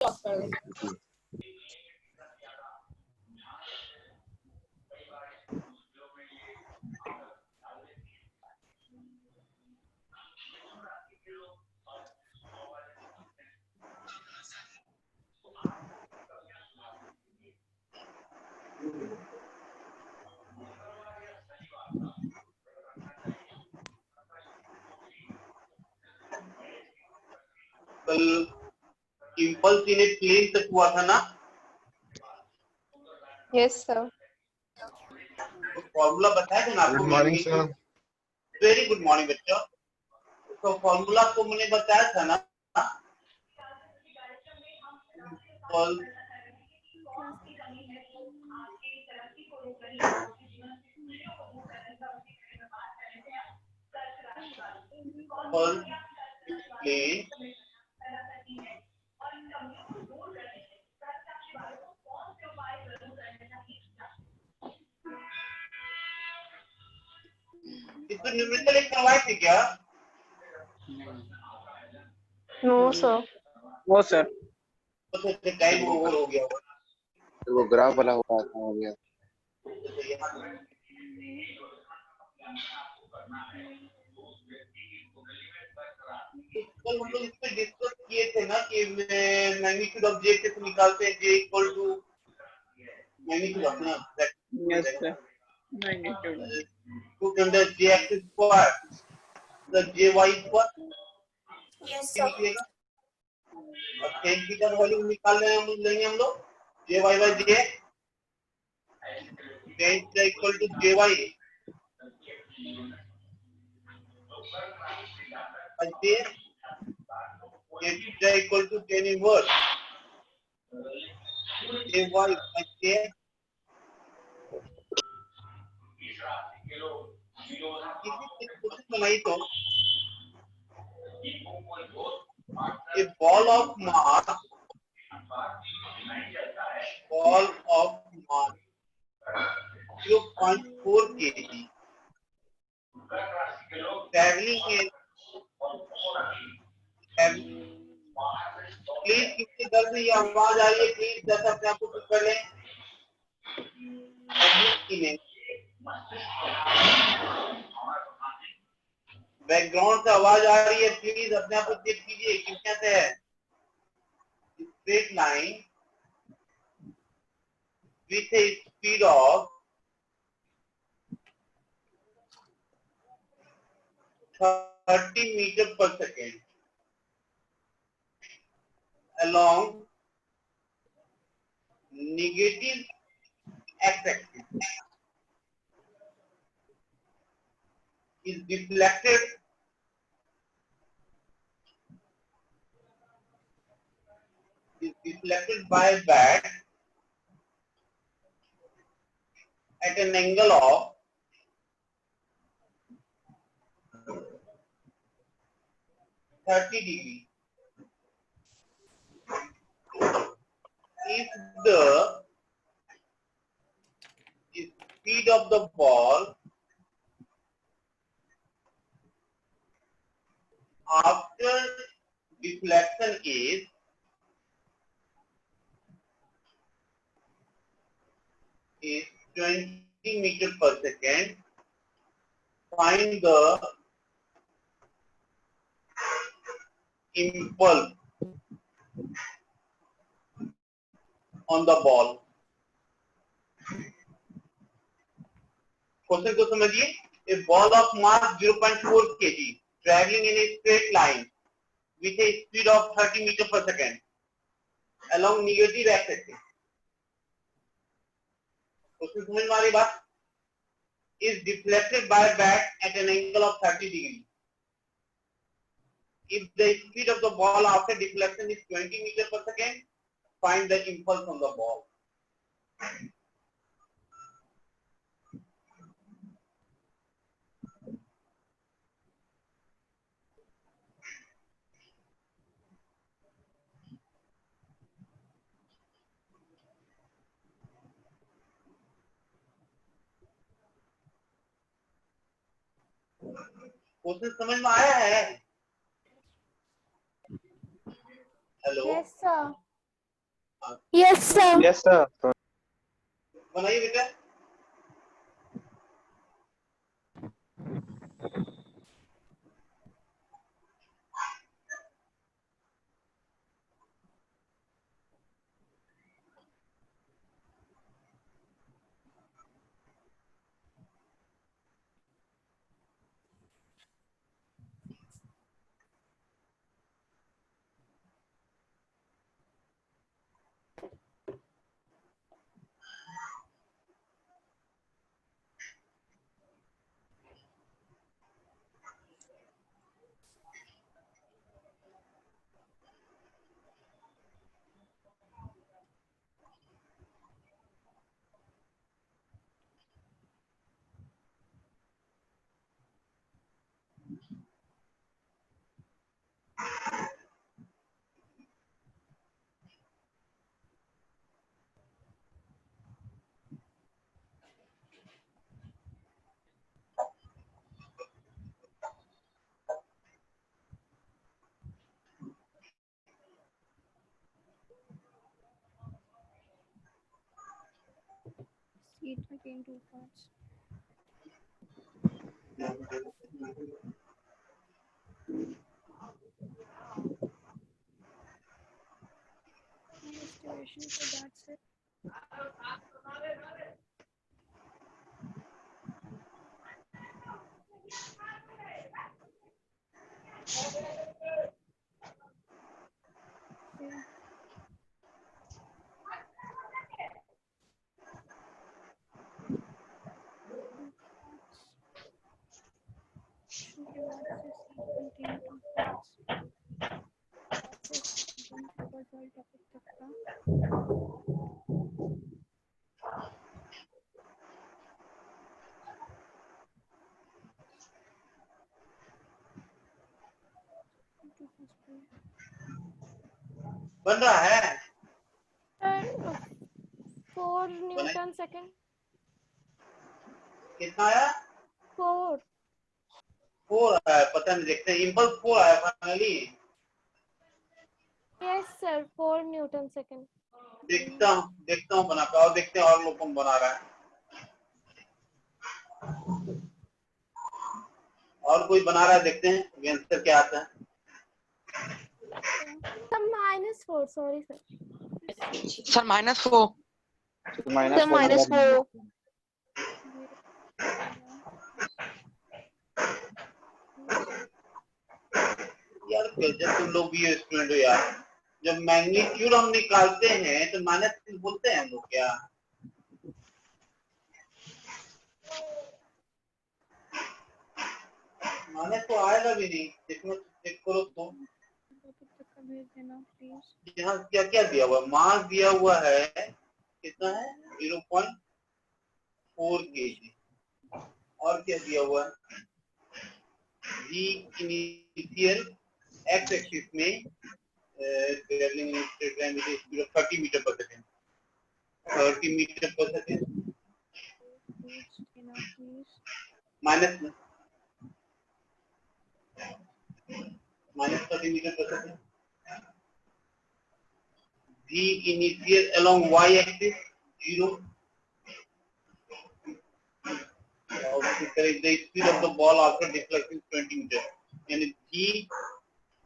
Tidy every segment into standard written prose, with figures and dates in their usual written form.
कल impulse in A plane तक हुआ था ना? Yes sir. तो फॉर्मूला बताया था ना आपको? Good morning sir. Very good morning बच्चों। तो फॉर्मूला को मैंने बताया था ना, प्लेन इसको न्यूमेरिकल एक करवाए थे क्या? No sir. No sir. तो टाइम ओवर हो गया होगा। तो वो ग्राफ वाला हुआ था, हो गया। कल हम लोग इस पे डिस्कस किए थे ना कि मैग्नीट्यूड ऑफ जे कैसे निकालते हैं, J equal to magnitude of ना yes sir, magnitude to under J x square plus J y square. Yes निकलेगा और tan थीटा का वैल्यू निकाल लेंगे हम लोग, J Y by J, tan theta equal to J Y by J, tan theta equal to tan inverse J Y by J. किसी question बनाई तो a ball of mass 0.4 kg traveling please किसके घर से ये आवाज आ रही है? प्लीज जैसा अपने आप को चुप कर लें। बैकग्राउंड से आवाज आ रही है, प्लीज अपने आप को चेक कीजिए कितने से है। Straight line with a speed of 30 meters per second along negative x-axis is deflected by a bat at an angle of 30 degrees. If the speed of the ball after deflection is 20 meters per second, find the impulse on the ball. Question को समझिए। A ball of mass 0.4 kg traveling in a straight line with a speed of 30 meters per second along negative x-axis. Question समझ में आ रही बात? Is deflected by a bat at an angle of 30 degrees. If the speed of the ball after deflection is 20 meters per second, find the impulse on the ball. Question समझ में आया है? Hello. Yes sir. Yes, sir. Yes, sir. बनाइए बेटा. It became too fast. Estimation for that, sir. Yeah. Should give access and contain two parts. Access one cover all topic takta. बन रहा है. Sir, 4 बनाइए. Newton second. कितना आया? 4. 4 आया. पता नहीं, देखते हैं. इम्पल्स 4 आया finally. Yes, sir. 4 Newton second. देखता हूँ बना पाओ. देखते हैं और लोग कौन बना रहा है. और कोई बना रहा है, देखते हैं आंसर क्या आता है. Sir, -4. Sorry, sir. Sir, -4. Minus Sir, -4. यार जब तुम लोग भी स्टूडेंट हो यार, जब मैग्नीट्यूड हम निकालते हैं तो माइनस बोलते हैं हम लोग क्या? माइनस तो आएगा भी नहीं. देखो चेक करो तो यहाँ क्या क्या दिया हुआ है. मास दिया हुआ है कितना है? 0.4 kg. और क्या दिया हुआ है? जी इनिशियल एक्स एक्सिस में travelling in straight line with speed of 30 metre per second. 30 metre per second minus 30 metre per second. V initial along y axis 0. The speed of the ball after deflecting 20 meter. यानी G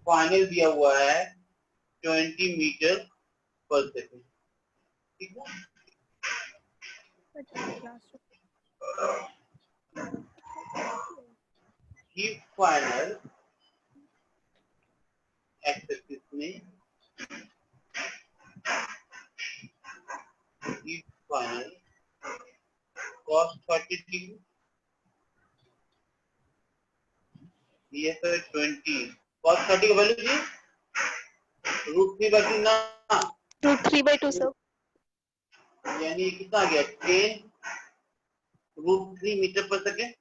final दिया हुआ है 20 metre per second. ठीक है. G final x axis में G final cos 30 degree. ये है 20. cos 30 का वैल्यू जी √3/2 ना. √3/2, sir. यानी कितना आ गया? 10 √3 मीटर पर सेकंड.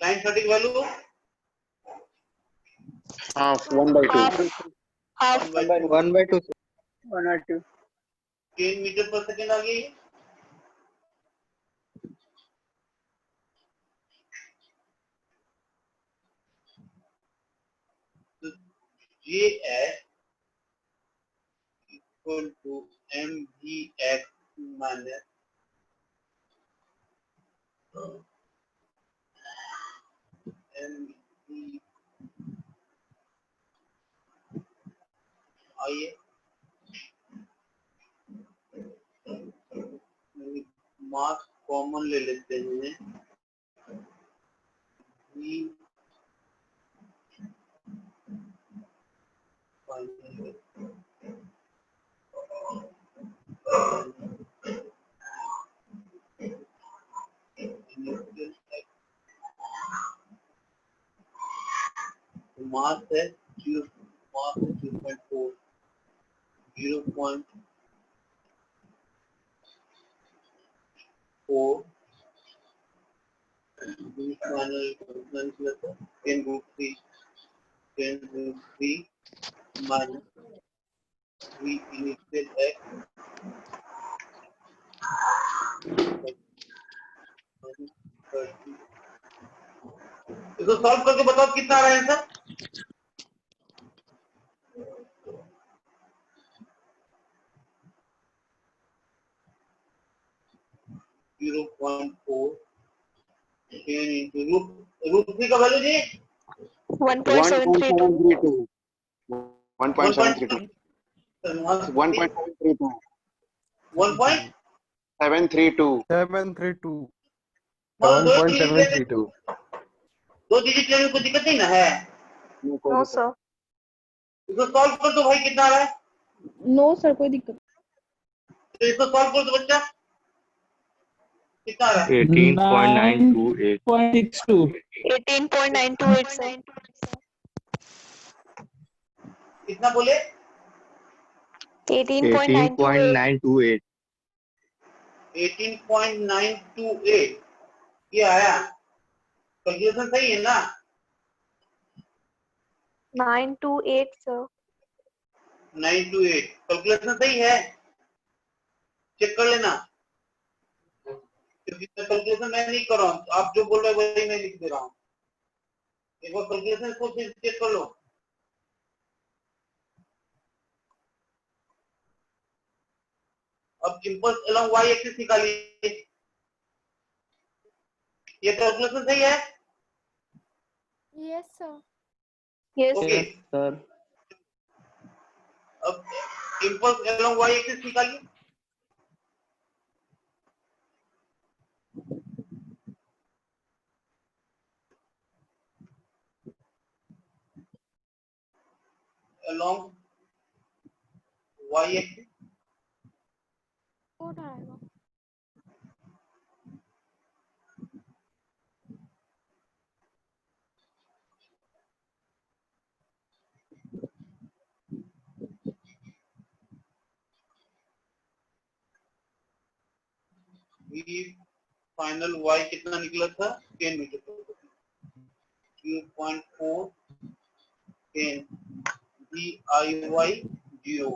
sin 30 की value Half 1/2. Half. 1/2. 1 or 2. 10 metre per second आ गया ये। तो JS equal to mgx minus mg आइए मास कॉमन ले लेते हैं V final मास है 0.4 0.4 V final 10 root 3 minus V initial x इसको सॉल्व करके बताओ कितना आ रहा है आंसर। 0.4 10 into root 3 का वैल्यू जी 1.732 1.732 732 732 दो डिजिट लेने में कोई दिक्कत नहीं ना है। No sir. इसको सॉल्व कर दो भाई कितना आ रहा है। नो सर कोई दिक्कत। तो इसको सॉल्व कर दो बच्चा कितना आ रहा है। 18.928 18.928 सर। कितना बोले 18.928 18.928 ये आया। कैलकुलेशन सही है ना 928 सर। 928 कैलकुलेशन सही है चेक कर लेना क्योंकि कैलकुलेशन मैं नहीं कर रहा हूँ आप जो बोल रहे हो वही मैं लिख दे रहा हूँ। एक बार कैलकुलेशन को फिर चेक कर लो। अब इम्पल्स अलोंग y एक्सिस निकालिए। ये कैलकुलेशन सही है। Yes sir. ओके सर अब इम्पल्स अलोंग y एक्सिस निकालिए। अलोंग y एक्सिस कौन आएगा। v फाइनल y कितना निकला था 10 मीटर 0.4 10 diy 0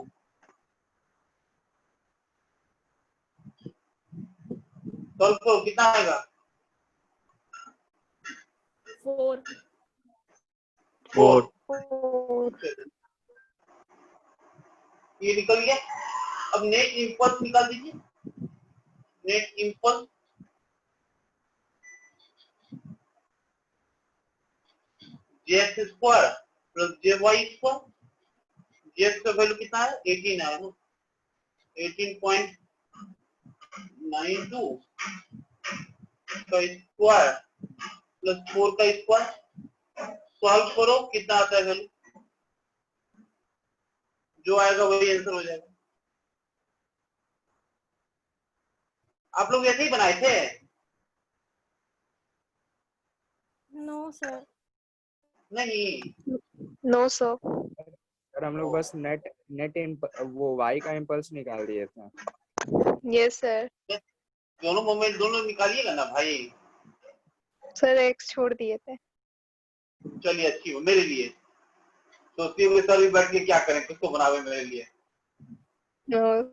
सॉल्व करो कितना आएगा 4 ये निकल गया। अब नेट इम्पल्स निकाल दीजिए। Net impulse JX square plus JY square. JX का वैल्यू कितना है 18 है 18.92 का स्क्वायर प्लस 4 का स्क्वायर सॉल्व करो कितना आता है वैल्यू जो आएगा वही आंसर हो जाएगा। आप लोग ऐसे ही बनाए थे। No sir. नहीं नो सर। सर हम लोग बस नेट वो y का इम्पल्स निकाल दिए थे। Yes sir. दोनों मोमेंट दोनों निकालिएगा ना भाई। सर एक्स छोड़ दिए थे। चलिए अच्छी हो मेरे लिए सोचते हुए सर भी बैठ के क्या करें कुछ तो बनावे मेरे लिए। No.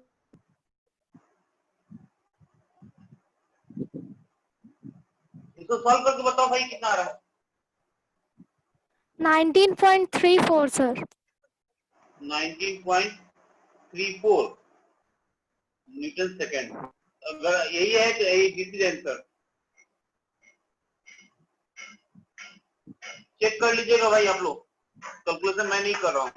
इसको सॉल्व करके बताओ भाई कितना आ रहा है। 19.34 sir. 19.34 Newton second. अगर यही है तो यही दिस इज आंसर। चेक कर लीजिएगा भाई आप लोग, कैलकुलेशन मैं नहीं कर रहा हूँ।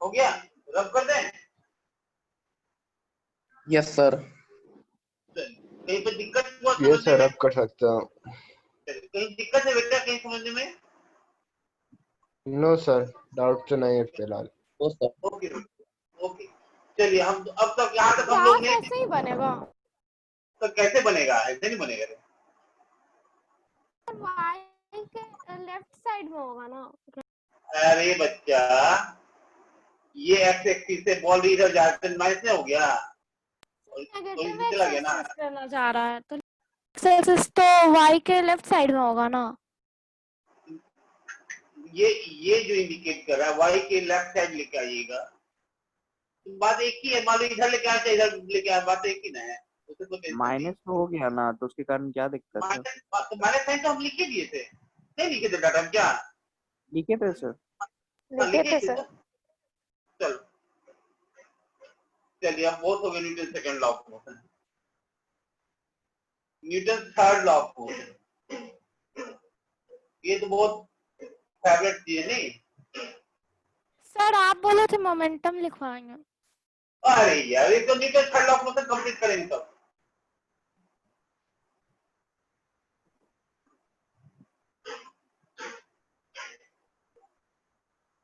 हो गया, रब कर दें। Yes sir. कहीं पे दिक्कत हुआ ये समझने सर में? अब कर सकते हो। कहीं दिक्कत है बेटा कहीं समझने में? नो सर, डाउट तो नहीं है फिलहाल। No sir. ओके ओके, चलिए हम अब तक यहाँ तक हम लोग ने ऐसे ही बनेगा। तो कैसे बनेगा? ऐसे नहीं बनेगा। y के लेफ्ट साइड में होगा ना। अरे बच्चा, ये एक्स एक्सिस से बॉल इधर जाते माइनस में हो गया, तो नेगेटिव इधर चला गया ना। एक्सिस करना चाह रहा है तो एक्सिस तो y के लेफ्ट साइड में होगा ना। ये जो इंडिकेट कर रहा है वाई के लेफ्ट साइड लेके आइएगा, तो बात एक ही है। मान लो इधर लेके आया इधर लेके आया, बात एक ही ना है। उससे कोई टेंशन नहीं। माइनस तो हो गया ना, तो उसके कारण क्या दिक्कत है? माइनस साइन तो हम लिख के दिए थे, नहीं लिखे थे डाटा हम क्या? लिखे थे सर। लिखे थे सर। चलो चलिए, अब बहुत हो गया Newton second law of motion. Newton third law of motion, ये तो बहुत फेवरेट चीज है नहीं? सर आप बोले थे मोमेंटम लिखवाएंगे। अरे यार, ये तो Newton third law of motion complete करेंगे तब।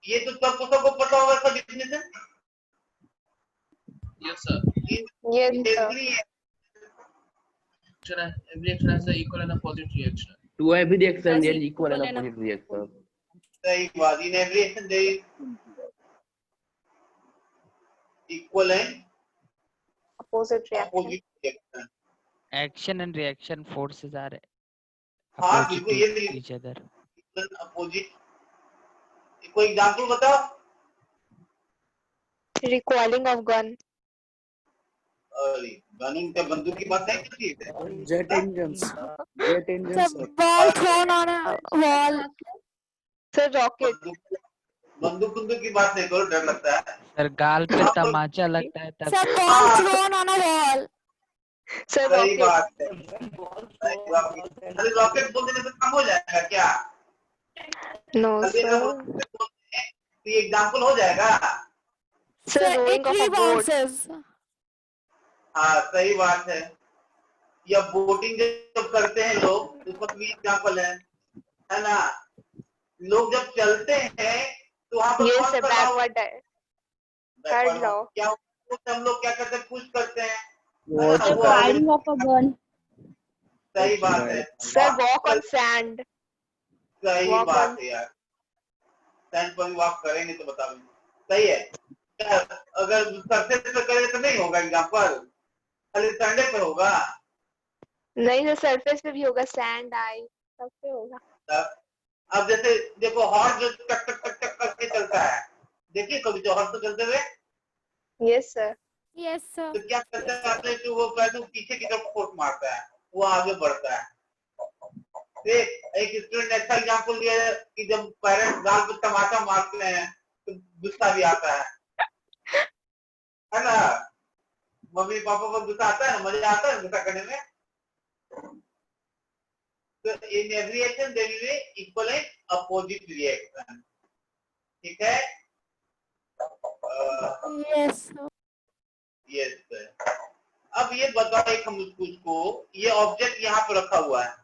ये तो सबको पता होगा इसका definition. Yes, sir. Yes, sir. Every action has an equal and opposite reaction. To every reaction there is equal and opposite reaction. सही बात, in every action there is equal and Opposite opposite reaction. Action and reaction forces are हाँ opposite बिल्कुल, to ये each other. Opposite. कोई example बताओ। Recoiling of gun. अरे कानून क्या बंदूक की बात नहीं करती है? Jet engines. Jet engines Sir, ball thrown on a wall. Sir, rocket. बंदूक की बात नहीं करो, डर लगता है। सर गाल पे तमाचा लगता है तब। Sir, ball thrown on a wall. Sir, सही rocket. बात है। अरे रॉकेट बोल देने से कम हो जाएगा क्या? No, अरे sir. ये एग्जांपल हो जाएगा। Sir, rowing of a boat. हाँ सही बात है। या बोटिंग जब करते हैं लोग, उसका भी एग्जांपल है ना? लोग जब चलते हैं तो वहाँ पर Yes, sir, backward. Third law. क्या हम लोग क्या करते हैं? पुश करते हैं। Firing of a gun. सही बात है। Sir, walk on sand. सही walk बात on- है यार, सैंड पर वॉक करेंगे तो बता देंगे। सही है। क्या अगर सरफेस पे करें तो नहीं होगा एग्जांपल, खाली संडे पे होगा। नहीं सर, सरफेस पे भी होगा, सैंड आई सब पे होगा। अब जैसे देखो हॉर्स जो टक टक टक टक करके चलता है, देखिए कभी जो हॉर्स तो चलते हुए। Yes sir. Yes sir. तो क्या करता है आपने कि वो पैर पीछे की तरफ फोर्स मारता है, वो आगे बढ़ता है। एक स्टूडेंट ने अच्छा एग्जांपल दिया है कि जब पेरेंट्स गाल पे टमाटर मारते हैं तो गुस्सा भी आता है ना? मम्मी पापा को गुस्सा आता है, मजा आता है गुस्सा करने में। तो in every action there is a equal and opposite reaction. ठीक है? Yes sir. Yes sir. अब ये बताओ एक हम उसको, ये ऑब्जेक्ट यहाँ पे रखा हुआ है,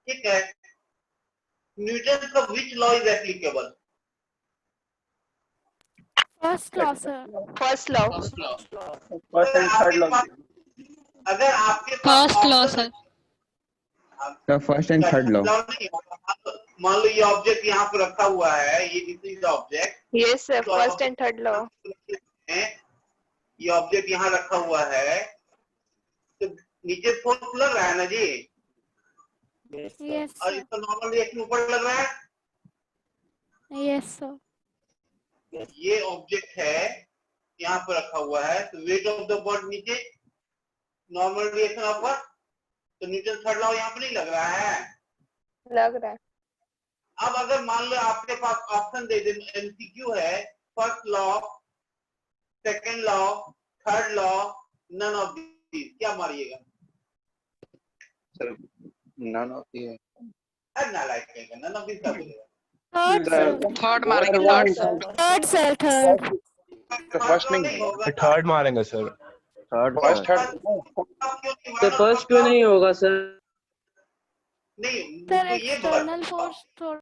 ठीक है? न्यूटन का which law is applicable? First law sir. First law. First law. First and third law. अगर आपके पास first law sir. The first and third law. मान लो ये ऑब्जेक्ट यहाँ पे रखा हुआ है, ये this is object. Yes sir, first and third law. ये ऑब्जेक्ट यहाँ रखा हुआ है तो नीचे फोर्स लग रहा है ना जी, यस और सर, इसका नॉर्मल रिएक्शन ऊपर लग रहा है। यस सर, ये ऑब्जेक्ट है यहाँ पर रखा हुआ है तो वेट ऑफ द बॉडी नीचे, नॉर्मल रिएक्शन ऊपर, तो न्यूटन थर्ड लॉ यहाँ पे नहीं लग रहा है। लग रहा है। अब अगर मान लो आपके पास ऑप्शन दे दे, एमसीक्यू है, first law, second law, third law, none of these, क्या मारिएगा? सर नन ऑफ दी नालायक कहेगा, नन ऑफ दीज क्या बोलेगा? थर्ड सर, थर्ड मारेंगे, third sir. Third sir, third. First नहीं होगा ना। थर्ड मारेंगे सर। थर्ड फर्स्ट थर्ड तो फर्स्ट क्यों नहीं होगा सर? नहीं, सर मुझको ये एक्सटर्नल बताओ, फोर्स थोड़ा,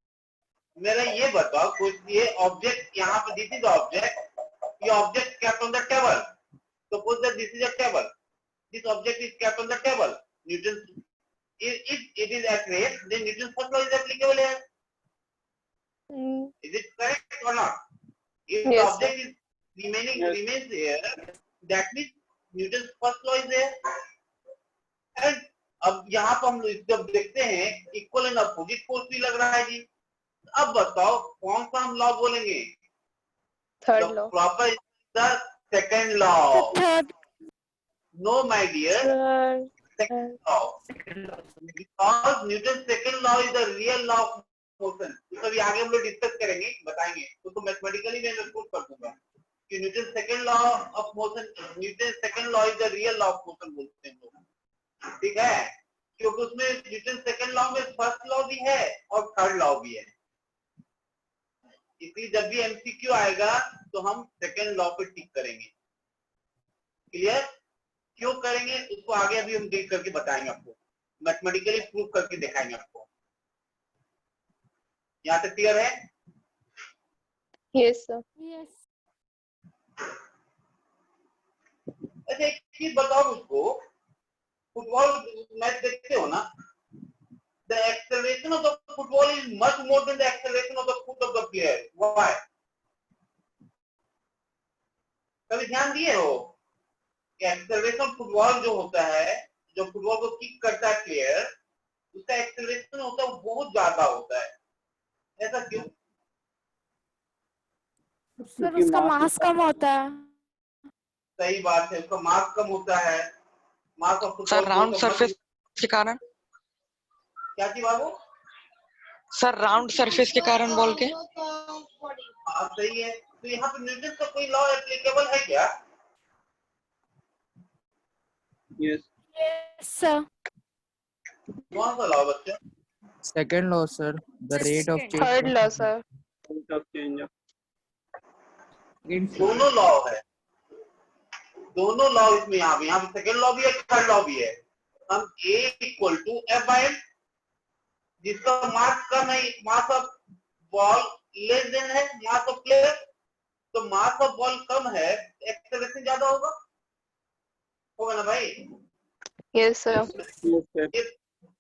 मेरा ये बताओ, कुछ ये ऑब्जेक्ट यहाँ पे दिस इज ऑब्जेक्ट, ये object kept on the table, suppose that this is a table, this object is kept on the table, Newton, if it is at rest, then Newton's first law is applicable here. Is it correct or not? If the Yes, object is remains here, that means Newton's first law is there. And अब यहाँ पर हम लोग जब देखते हैं equal and opposite force भी लग रहा है जी, अब बताओ कौन सा हम लॉ बोलेंगे? Third law. Proper is the second law. Third, no my dear, second law, because Newton second law is the real law of motion. तो अभी आगे हम लोग डिस्कस करेंगे, बताएंगे, तो मैथमेटिकली मैं प्रूव कर दूंगा कि Newton second law of motion, Newton second law is the real law of motion बोलते हैं लोग, ठीक है, क्योंकि उसमें न्यूटन सेकंड लॉ में फर्स्ट लॉ भी है और थर्ड लॉ भी है। इसलिए जब भी एमसीक्यू आएगा तो हम सेकंड लॉ पे टिक करेंगे। क्लियर? क्यों करेंगे उसको आगे अभी हम देख करके बताएंगे आपको, मैथमेटिकली प्रूव करके दिखाएंगे आपको। यहाँ तक क्लियर है? Yes sir. यस। अच्छा एक चीज बताओ मुझको, फुटबॉल मैच देखते हो ना, the acceleration of the football is much more than the acceleration of the foot of the player. Why? कभी ध्यान दिए हो कि acceleration फुटबॉल जो होता है, जो फुटबॉल को किक करता है प्लेयर, उसका acceleration होता है वो बहुत ज्यादा होता है, ऐसा क्यों? सर उसका मास कम होता है। सही बात है, उसका मास कम होता है, mass of sir round surface के कारण। क्या थी बाबू? सर राउंड सरफेस के कारण बोल के। हाँ सही है, तो यहाँ पे न्यूटन का कोई लॉ एप्लीकेबल है क्या? यस सर, कौन सा लॉ बच्चे? Second law sir, the rate of change. Third law sir. Change दोनों लॉ है, दोनों लॉ इसमें यहाँ पे सेकंड लॉ भी है, थर्ड लॉ भी है। हम A equal to F by M, जिसका मास कम है, mass of ball less than है मास ऑफ प्लेयर, तो मास ऑफ बॉल कम है, एक्सेलरेशन ज्यादा होगा ना भाई? Yes sir.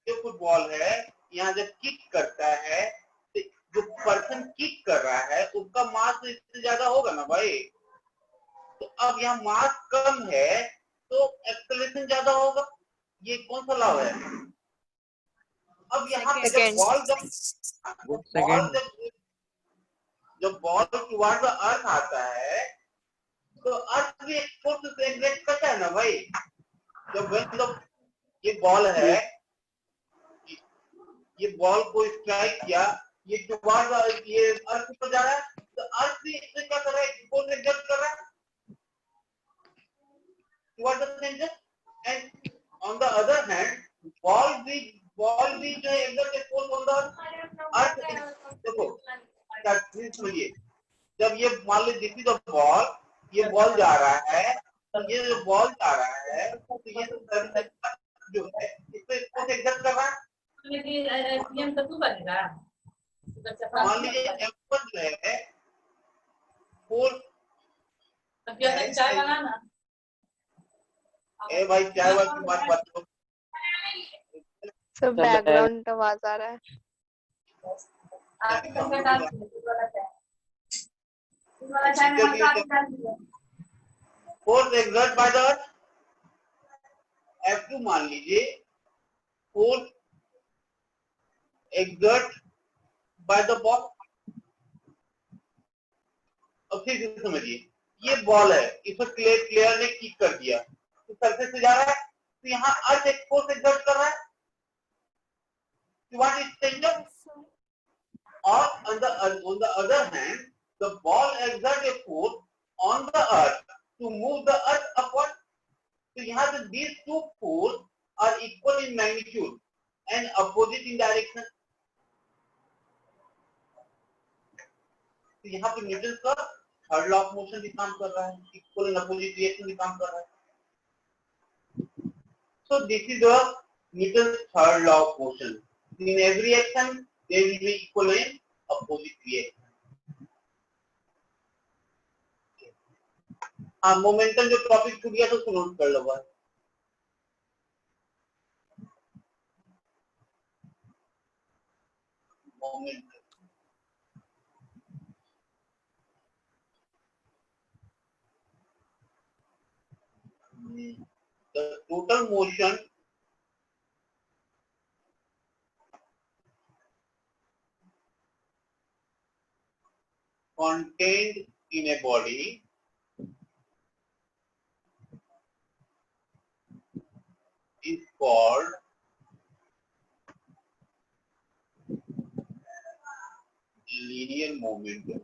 जो फुटबॉल है यहाँ जब किक करता है तो जो पर्सन किक कर रहा है उसका मास तो इससे ज्यादा होगा ना भाई। तो अब यहाँ मास कम है तो एक्सेलरेशन ज्यादा होगा, ये कौन सा लॉ है? अब यहाँ पे जब बॉल टुवर्ड द अर्थ आता है तो अर्थ भी एक फोर्स से एग्जैक्ट करता है ना भाई। जब ये बॉल है, ये बॉल को स्ट्राइक किया, ये टुवर्ड ये अर्थ पर जा रहा है, तो अर्थ भी इससे क्या कर रहा है, फोर्स एग्जर्ट कर रहा है toward the centre, and on the other hand ball भी जो है exert force on the earth. देखो समझिए, जब ये मान लीजिए दिस इज द बॉल, ये बॉल जा रहा है, तो ये जो बॉल जा रहा है तो ये जो है इसको फोर्स एग्जर्ट कर रहा है। मान लीजिए F1 जो है फोर्स, चाय बनाना, ए भाई चाय वाली की बात बताओ। सब बैकग्राउंड आवाज आ रहा है। Force exert by the earth, F2 मान लीजिए force exert by the ball. अब फिर से समझिए, ये बॉल है, इसको प्लेयर ने किक कर दिया तो सरफेस से जा रहा है, तो यहाँ अर्थ एक फोर्स एक्सर्ट कर रहा है, what is danger? Or on the other hand, the ball exerts a force on the earth to move the earth upward. So यहाँ पे these two forces are equal in magnitude and opposite in direction. तो यहाँ पे Newton का third law of motion भी काम कर रहा है, इक्वल एंड अपोजिट रिएक्शन भी काम कर रहा है. So this is the Newton's third law of motion. In every action, there will be equal and opposite reaction. हाँ, मोमेंटम जो टॉपिक छूट गया तो उसको नोट कर लो बस. Momentum the total motion contained in a body is called linear momentum.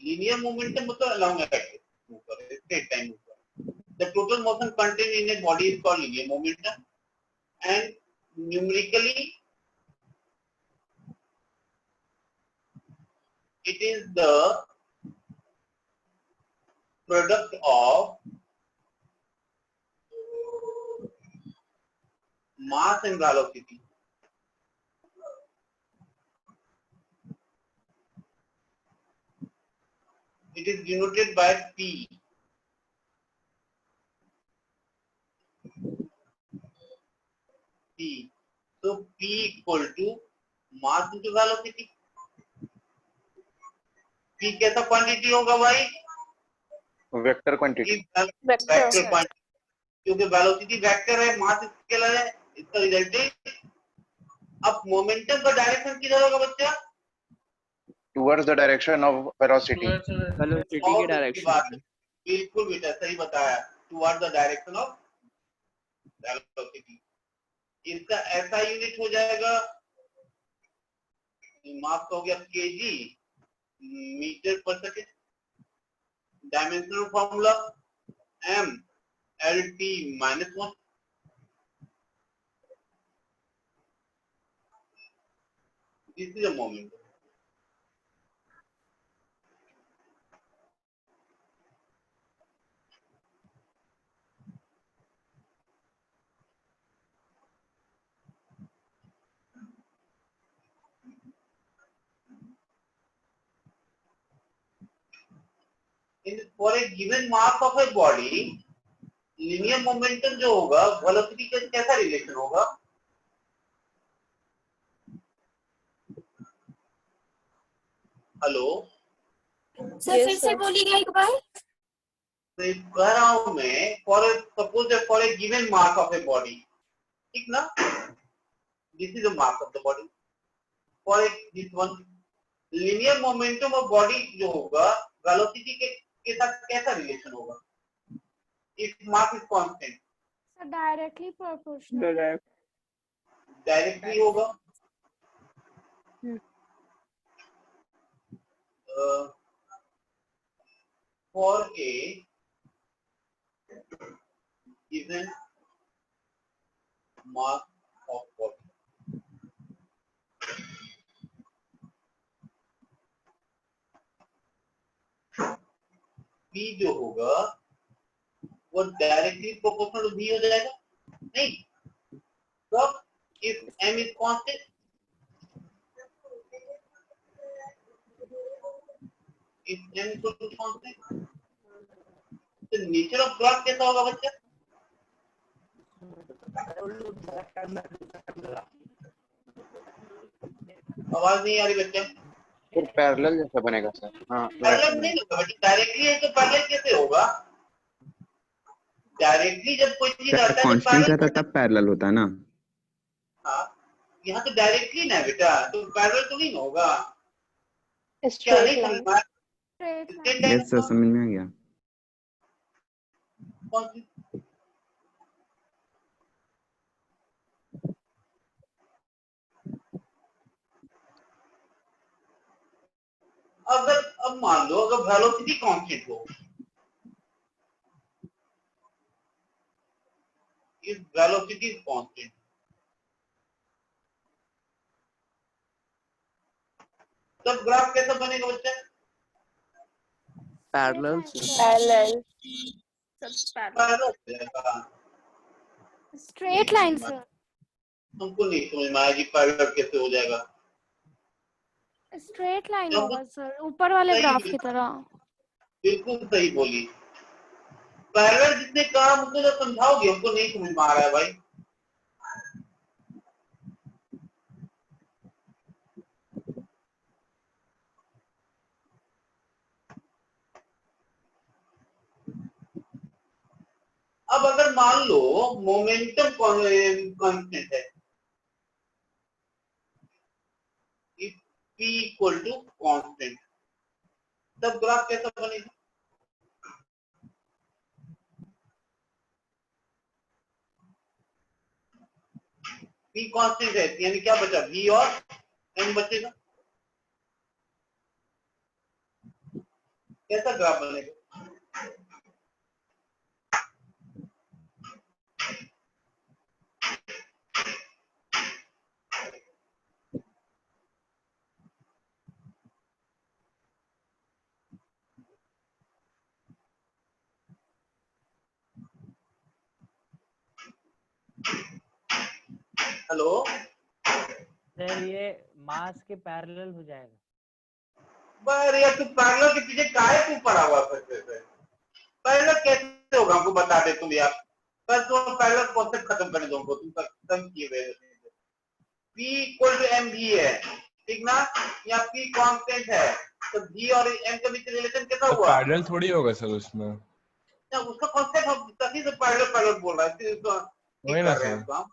Linear momentum मतलब along axis. Straight time. The total motion contained in a body is called linear momentum, and numerically it is the product of mass and velocity. It is denoted by P. P. So P equal to mass into velocity. P कैसा quantity होगा भाई? Vector quantity. Vector quantity, क्योंकि velocity vector है, मास scalar है, इसका result है. अब momentum का डायरेक्शन किधर होगा बच्चा? Towards the direction of velocity. Velocity की डायरेक्शन. बिल्कुल बेटा सही बताया, towards the direction of velocity. इसका ऐसा यूनिट हो जाएगा, मास हो गया KG metre per second. Dimensional formula m lt -1. This is a moment. For a given mass of a body, linear momentum जो होगा वेलोसिटी का कैसा रिलेशन होगा? हेलो सर फिर से बोलिएगा एक बार. तो कह रहा हूं मैं, suppose for a given mass of a body, ठीक ना? This is the mass of the body. For this one linear momentum of body जो होगा वेलोसिटी के साथ कैसा रिलेशन होगा? If mass is constant, sir directly proportional. Directly होगा. For a given mass of body, P जो होगा वो डायरेक्टली प्रोपोर्शनल टू V हो जाएगा. नहीं, तो if m is constant, if m is constant, तो नेचर ऑफ ड्रॉप कैसा होगा बच्चा? आवाज नहीं आ रही बच्चा. फिर पैरेलल जैसा बनेगा सर। हाँ पैरेलल नहीं होगा बेटा, डायरेक्टली है तो पैरेलल कैसे होगा? डायरेक्टली जब कोई चीज आता है तो कांस्टेंट पैरेलल, रहता तब पैरेलल होता है ना। हाँ यहाँ तो डायरेक्टली ना है बेटा, तो पैरेलल तो नहीं होगा। क्या स्ट्रेट नहीं लाइन। समझ में आया? Straight Straight line. line yes sir, समझ में आ गया। कौन सी? अगर अब मान लो अगर वेलोसिटी कांस्टेंट हो, इस वेलोसिटी कांस्टेंट, तब ग्राफ कैसा बनेगा बच्चा? Parallel parallel. पैरेलल हो जाएगा। Straight line sir. हमको नहीं समझ में आया कि पैरेलल कैसे हो जाएगा। स्ट्रेट लाइन तो होगा सर, ऊपर वाले सही ग्राफ है। की तरह। बिल्कुल सही बोली। पैरेलल जिसने कहा हमको जब समझाओगे, हमको नहीं समझ में आ रहा है भाई। अब अगर मान लो मोमेंटम कांस्टेंट है, P इक्वल टू कांस्टेंट, तब ग्राफ कैसा बनेगा? P कांस्टेंट है यानी क्या बचा? V और M बचेगा। कैसा ग्राफ बनेगा? हेलो सर ये मास के पैरेलल हो जाएगा। पर यार तू पैरेलल के पीछे काहे तू पड़ा हुआ फिर से? पैरेलल कैसे होगा हमको बता दे तुम यार। बस तो पैरेलल कॉन्सेप्ट खत्म करने दो हमको, तुम खत्म किए हुए हो। P इक्वल टू एम भी है, ठीक ना? या P कांस्टेंट है तो V और M के बीच रिलेशन कैसा तो हुआ? पैरेलल थोड़ी होगा सर उसमें। ना उसका कांसेप्ट हम तभी से पैरेलल बोल रहा है, इसलिए उसको ठीक वही ना कर रहे हैं सर। उसको हम।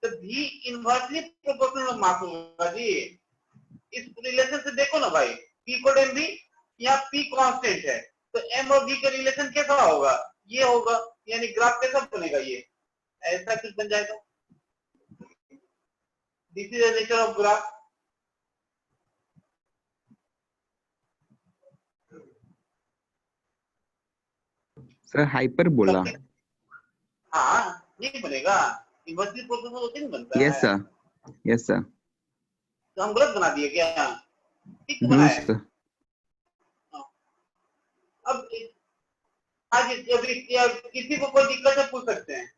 तो V इनवर्सली प्रोपोर्शनल मास होगा जी। इस रिलेशन से देखो ना भाई, P इक्वल टू MV या P कांस्टेंट है तो M और V का रिलेशन कैसा होगा? ये होगा, यानी ग्राफ कैसा बनेगा? ये ऐसा कुछ बन जाएगा। This is the nature of graph. Sir hyperbola. हाँ नहीं बनेगा, इनवर्सली प्रोपोर्शनल होते नहीं बनता है। Yes sir, yes sir. तो हम गलत बना दिए क्या? ठीक नो बनाया है। सर। अब आज अभी किसी को कोई दिक्कत है पूछ सकते हैं।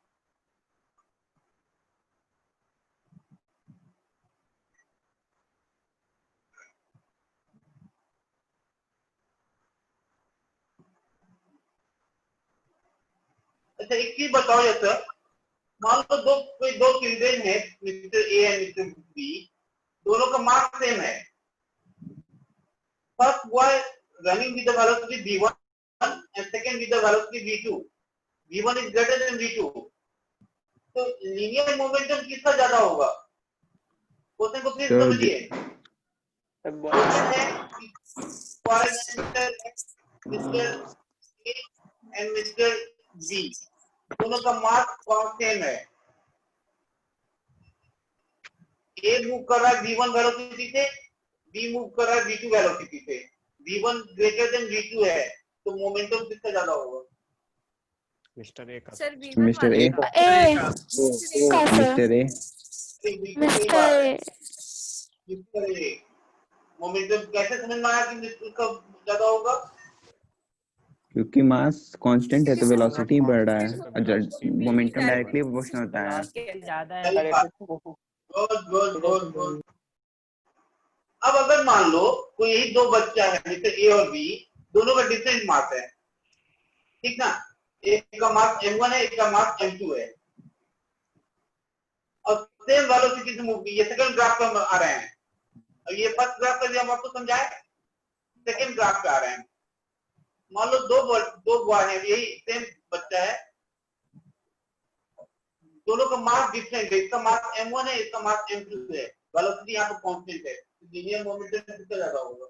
अच्छा एक चीज बताओ, जैसे मान लो कोई दो चिल्ड्रेन है, mister A and mister B, दोनों का मार्क्स सेम है। First boy running with the velocity v1 and second with the velocity v2. v1 is greater than v2. तो लीनियर मोमेंटम किसका ज्यादा होगा? क्वेश्चन को प्लीज समझिए। क्वेश्चन है mister A and mister B, दोनों का मास सेम है। ए मूव कर रहा है v1 वेलोसिटी से, बी मूव कर रहा है v2 वेलोसिटी से। v1 ग्रेटर देन v2 है तो मोमेंटम किसका ज्यादा होगा? मिस्टर ए का। Sir mister A. Mister A. Mister A. Momentum कैसे समझ में आया कि इसका ज्यादा होगा? क्योंकि मास कांस्टेंट है तो वेलोसिटी बढ़ रहा है और मोमेंटम डायरेक्टली प्रोपोर्शनल होता है। ज्यादा है। Good good good. अब अगर मान लो कोई यही दो बच्चा है, जैसे ए और बी, दोनों का डिफरेंट मास है, ठीक ना? एक का मास m1 है, एक का मास m2 है, और सेम वेलोसिटी से मूव, ये सेकंड ग्राफ पर आ रहे हैं। अब ये फर्स्ट ग्राफ का हम आपको समझाए, सेकंड ग्राफ पे आ रहे हैं। मान लो दो बॉय है, यही सेम बच्चा है, दोनों का मास डिफरेंट है, इसका मास m1 है, इसका मास m2 है, वेलोसिटी यहाँ पर कांस्टेंट है, लीनियर मोमेंटम कितना ज्यादा होगा?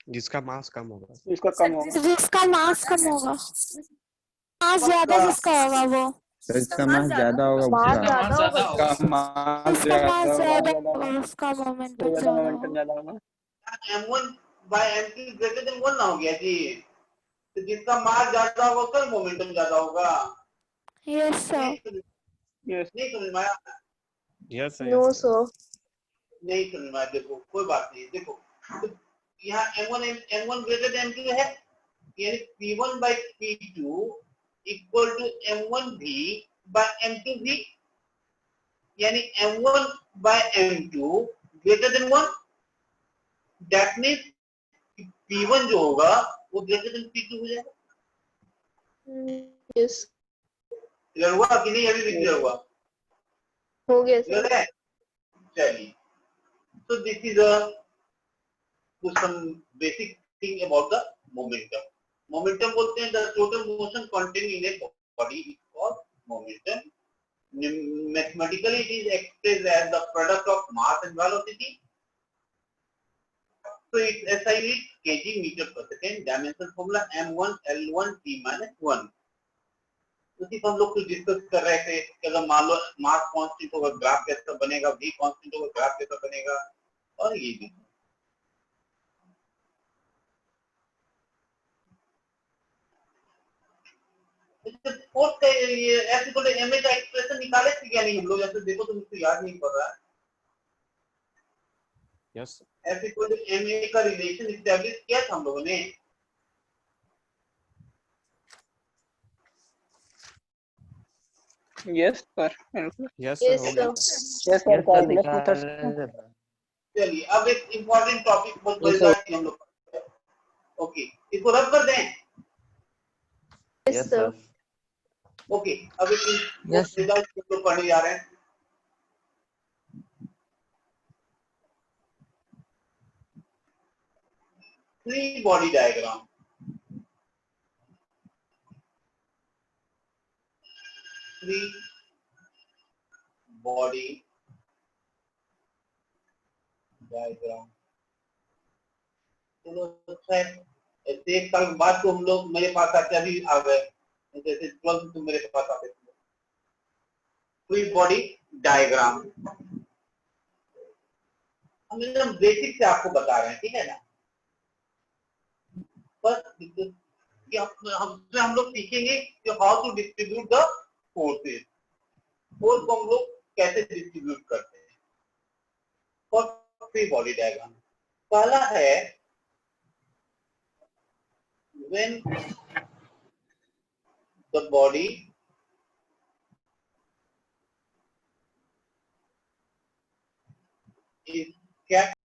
जिसका मास कम होगा। इसका कम होगा। जिसका मास कम होगा, मास ज्यादा जिसका होगा वो। तो इसका मास ज्यादा होगा मास उसका। ज्यादा होगा इसका मास जिसका मास ज्यादा ज्यादा होगा उसका मोमेंटम होगा, ज्यादा मोमेंटम होगा। ज्यादा होगा। m1 by m2 greater than 1 ना हो गया जी, तो जिसका मास ज्यादा होगा उसका मोमेंटम ज्यादा होगा। Yes sir. यस। नहीं समझ में आया? Yes no sir. नहीं समझ में आया, देखो कोई बात नहीं, देखो तो यहाँ m1 ग्रेटर देन m2 है, यानी p1 by p2 equal to m1v by m2v, यानी m1 by m2 greater than 1, that means p1 जो होगा वो ग्रेटर देन p2 हो जाएगा। यस, क्लियर हुआ कि नहीं? अभी भी क्लियर हुआ? हो गया क्लियर सर। है? चलिए, so this is a some basic thing about the momentum. Momentum बोलते हैं the total motion contained in a body is called momentum. Mathematically it is expressed as the product of mass and velocity. So it's SI is kg meter per second. Dimension formula m1 l1 t minus 1. उसी हम लोग कुछ discuss कर रहे थे कि अगर मान लो मास कांस्टेंट होगा ग्राफ कैसा बनेगा, v कांस्टेंट होगा ग्राफ कैसा बनेगा, और ये भी फोर्स का ये ऐसे बोले एमए का एक्सप्रेशन निकाले थे क्या नहीं हम लोग? ऐसे देखो तो मुझे याद नहीं पड़ रहा है। यस ऐसे कोई एमए का रिलेशन एस्टैब्लिश किया था हम लोगों ने? Yes sir. यस यस हो सर। गया। Yes sir, calculus method. चलिए अब एक इम्पोर्टेंट टॉपिक बहुत Yes, मजेदार थी हम लोग। ओके, इसको रब कर दें। Yes sir. ओके, अब एक Yes, sir. मजेदार चीज को पढ़ने जा रहे हैं। Free body diagram. Free body diagram. चलो अच्छा है, एक साल बाद तो हम लोग मेरे पास आके अभी आ गए, जैसे 12 तुम मेरे पास आते थे। फ्री बॉडी डायग्राम हम एकदम बेसिक से आपको बता रहे हैं, ठीक है ना? बस हम लोग सीखेंगे कि how to distribute the forces, force को हम लोग कैसे डिस्ट्रीब्यूट करते हैं फॉर फ्री बॉडी डायग्राम। पहला है when the body is